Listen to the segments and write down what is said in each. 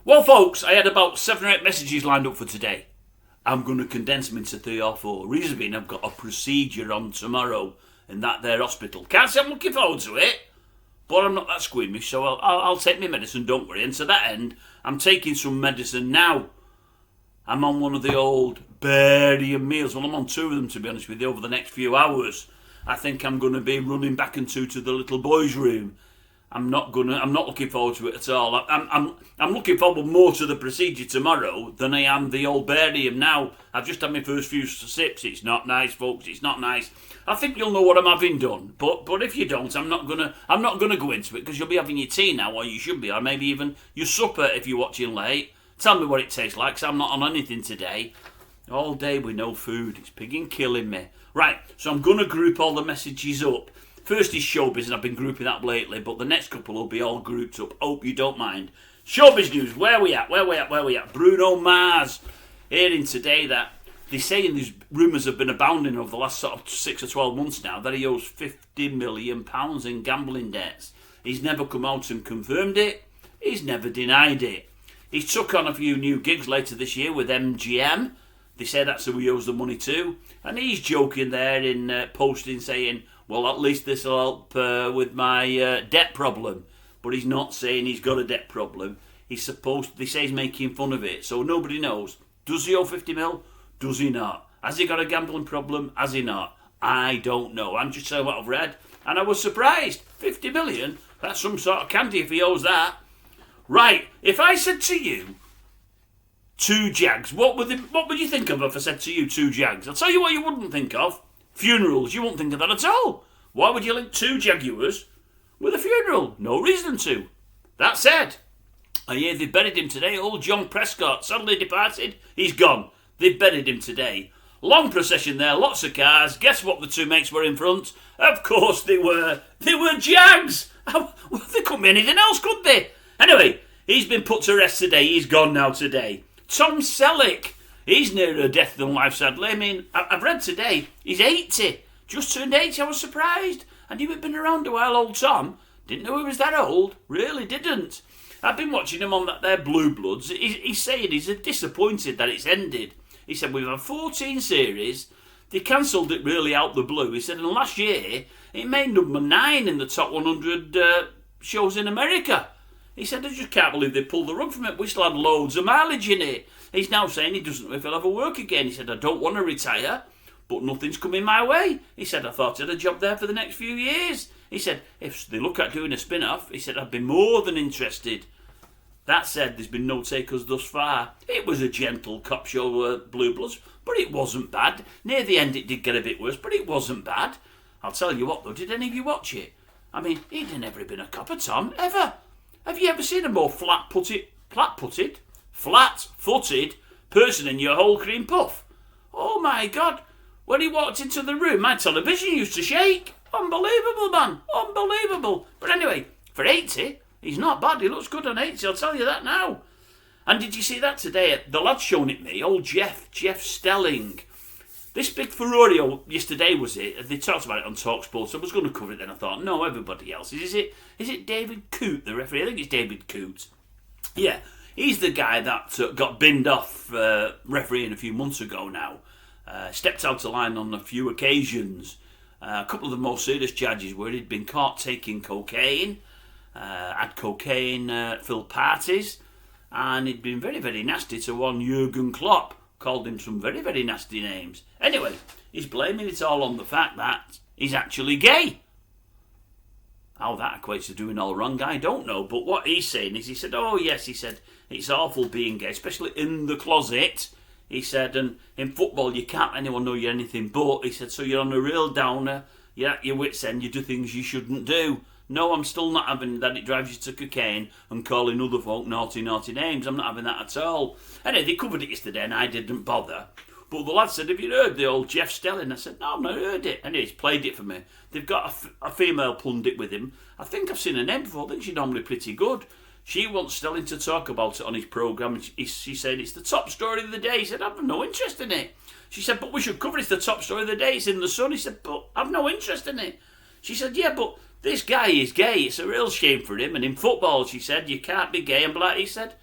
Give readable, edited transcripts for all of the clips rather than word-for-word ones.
Well, folks, I had about 7 or 8 messages lined up for today. I'm going to condense them into 3 or 4. Reason being, I've got a procedure on tomorrow in that there hospital. Can't say I'm looking forward to it, but I'm not that squeamish, so I'll take my medicine, don't worry. And to that end, I'm taking some medicine now. I'm on one of the old barium meals. Well, I'm on 2 of them, to be honest with you, over the next few hours. I think I'm going to be running back and to the little boys' room. I'm not looking forward to it at all. I'm looking forward more to the procedure tomorrow than I am the old barium now. I've just had my first few sips. It's not nice, folks. It's not nice. I think you'll know what I'm having done, but if you don't, I'm not gonna go into it because you'll be having your tea now, or you should be, or maybe even your supper if you're watching late. Tell me what it tastes like, 'cause I'm not on anything today. All day with no food. It's pigging killing me. Right, so I'm gonna group all the messages up. First is SHOWBIZ, and I've been grouping that lately, but the next couple will be all grouped up. Hope you don't mind. SHOWBIZ news, where we at? Bruno Mars, hearing today that they're saying these rumours have been abounding over the last sort of 6 or 12 months now, that he owes £50 million in gambling debts. He's never come out and confirmed it. He's never denied it. He's took on a few new gigs later this year with MGM. They say that's who he owes the money to. And he's joking there in posting saying, well, at least this will help with my debt problem. But he's not saying he's got a debt problem. They say he's making fun of it. So nobody knows. Does he owe 50 mil? Does he not? Has he got a gambling problem? Has he not? I don't know. I'm just saying what I've read. And I was surprised. 50 million? That's some sort of candy if he owes that. Right. If I said to you, 2 Jags, what would you think of if I said to you 2 Jags? I'll tell you what you wouldn't think of. Funerals. You won't think of that at all. Why would you link 2 Jaguars with a funeral? No reason to. That said, I hear they've buried him today. Old John Prescott, suddenly departed. He's gone. They've buried him today. Long procession there, lots of cars. Guess what the 2 mates were in front? Of course they were. They were Jags. Well, they couldn't be anything else, could they? Anyway, he's been put to rest today. He's gone now today. Tom Selleck. He's nearer death than life, sadly. I mean, I've read today, he's 80. Just turned 80, I was surprised. I knew he'd been around a while, old Tom. Didn't know he was that old. Really didn't. I've been watching him on that there Blue Bloods. He's saying he's disappointed that it's ended. He said, we've had 14 series. They cancelled it really out the blue. He said, and last year, it made number 9 in the top 100 shows in America. He said, I just can't believe they pulled the rug from it. We still had loads of mileage in it. He's now saying he doesn't know if he'll ever work again. He said, I don't want to retire, but nothing's coming my way. He said, I thought I had a job there for the next few years. He said, if they look at doing a spin-off, he said, I'd be more than interested. That said, there's been no takers thus far. It was a gentle cop show, Blue Bloods, but it wasn't bad. Near the end it did get a bit worse, but it wasn't bad. I'll tell you what though, did any of you watch it? I mean, he'd never been a copper, Tom, ever. Have you ever seen a more flat-footed person in your whole cream puff? Oh my God, when he walked into the room, my television used to shake. Unbelievable, man, unbelievable. But anyway, for 80, he's not bad. He looks good on 80, I'll tell you that now. And did you see that today? The lad's shown it me, old Jeff Stelling. This big Ferrari yesterday was it. They talked about it on TalkSport, so I was going to cover it then. I thought, no, everybody else. Is it David Coote, the referee? I think it's David Coote. Yeah, he's the guy that got binned off refereeing a few months ago now. Stepped out of line on a few occasions. A couple of the most serious charges were he'd been caught taking cocaine, had cocaine-filled parties, and he'd been very, very nasty to one Jurgen Klopp. Called him some very, very nasty names. Anyway, he's blaming it all on the fact that he's actually gay. How that equates to doing all wrong, I don't know. But what he's saying is, he said, oh yes, he said, it's awful being gay, especially in the closet. He said, and in football you can't let anyone know you're anything but. He said, so you're on a real downer, you're at your wit's end, you do things you shouldn't do. No, I'm still not having that. It drives you to cocaine and calling other folk naughty names. I'm not having that at all. Anyway, they covered it yesterday and I didn't bother. But the lad said, have you heard the old Jeff Stelling? I said, no, I've not heard it. And he's played it for me. They've got a female pundit with him. I think I've seen her name before. I think she's normally pretty good. She wants Stelling to talk about it on his programme. She said, it's the top story of the day. He said, I've no interest in it. She said, but we should cover it. It's the top story of the day. It's in the Sun. He said, but I've no interest in it. She said, yeah, but this guy is gay. It's a real shame for him. And in football, she said, you can't be gay and black. He said,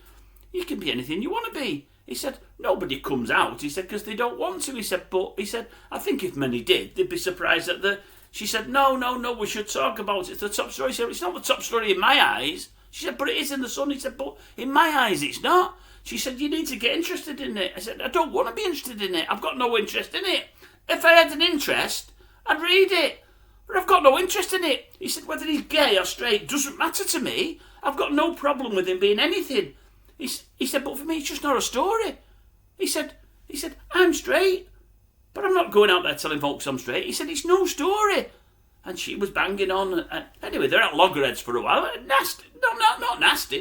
you can be anything you want to be. He said, nobody comes out, he said, because they don't want to. He said, I think if many did, they'd be surprised at the... She said, no, we should talk about it. It's the top story. He said, it's not the top story in my eyes. She said, but it is in the Sun. He said, but in my eyes, it's not. She said, you need to get interested in it. I said, I don't want to be interested in it. I've got no interest in it. If I had an interest, I'd read it. But I've got no interest in it. He said, whether he's gay or straight doesn't matter to me. I've got no problem with him being anything. He said, but for me, it's just not a story. He said, I'm straight, but I'm not going out there telling folks I'm straight. He said, it's no story. And she was banging on. Anyway, they're at loggerheads for a while. Nasty.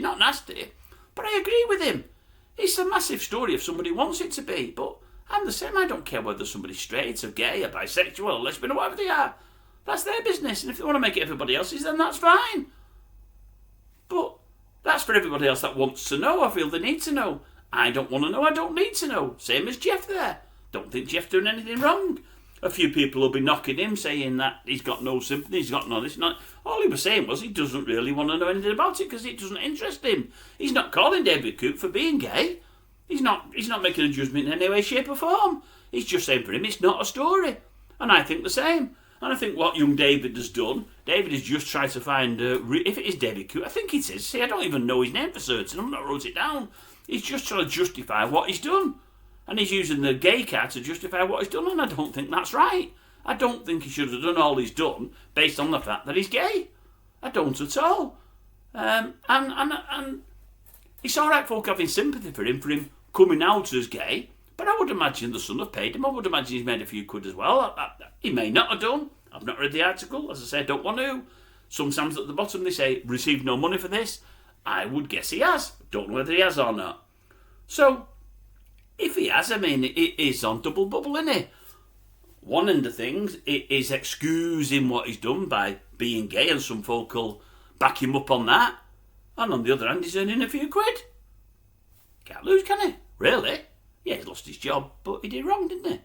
Not nasty. But I agree with him. It's a massive story if somebody wants it to be. But I'm the same. I don't care whether somebody's straight or gay or bisexual or lesbian or whatever they are. That's their business. And if they want to make it everybody else's, then that's fine. But that's for everybody else that wants to know. I feel they need to know. I don't want to know. I don't need to know. Same as Jeff there. Don't think Jeff doing anything wrong. A few people will be knocking him, saying that he's got no sympathy, he's got no this, not. All he was saying was he doesn't really want to know anything about it because it doesn't interest him. He's not calling David Coote for being gay. He's not making a judgment in any way, shape or form. He's just saying for him it's not a story. And I think the same. And I think what young David has done, David has just tried to find, if it is David Coote, I think it is. See, I don't even know his name for certain, I've not wrote it down. He's just trying to justify what he's done. And he's using the gay card to justify what he's done, and I don't think that's right. I don't think he should have done all he's done based on the fact that he's gay. I don't at all. And it's all right folk having sympathy for him coming out as gay, but I would imagine the Sun have paid him. I would imagine he's made a few quid as well. He may not have done. I've not read the article. As I say, I don't want to. Sometimes at the bottom they say, received no money for this. I would guess he has. Don't know whether he has or not. So, if he has, I mean, it is on double bubble, isn't it? One end of things, it is excusing what he's done by being gay, and some folk will back him up on that. And on the other hand, he's earning a few quid. Can't lose, can he? Really? Yeah, he's lost his job, but he did wrong, didn't he?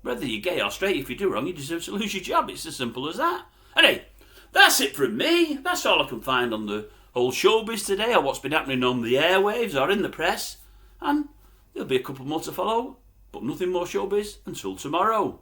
Whether you're gay or straight, if you do wrong, you deserve to lose your job. It's as simple as that. Anyway, that's it from me. That's all I can find on the whole showbiz today, or what's been happening on the airwaves or in the press. And there'll be a couple more to follow, but nothing more showbiz until tomorrow.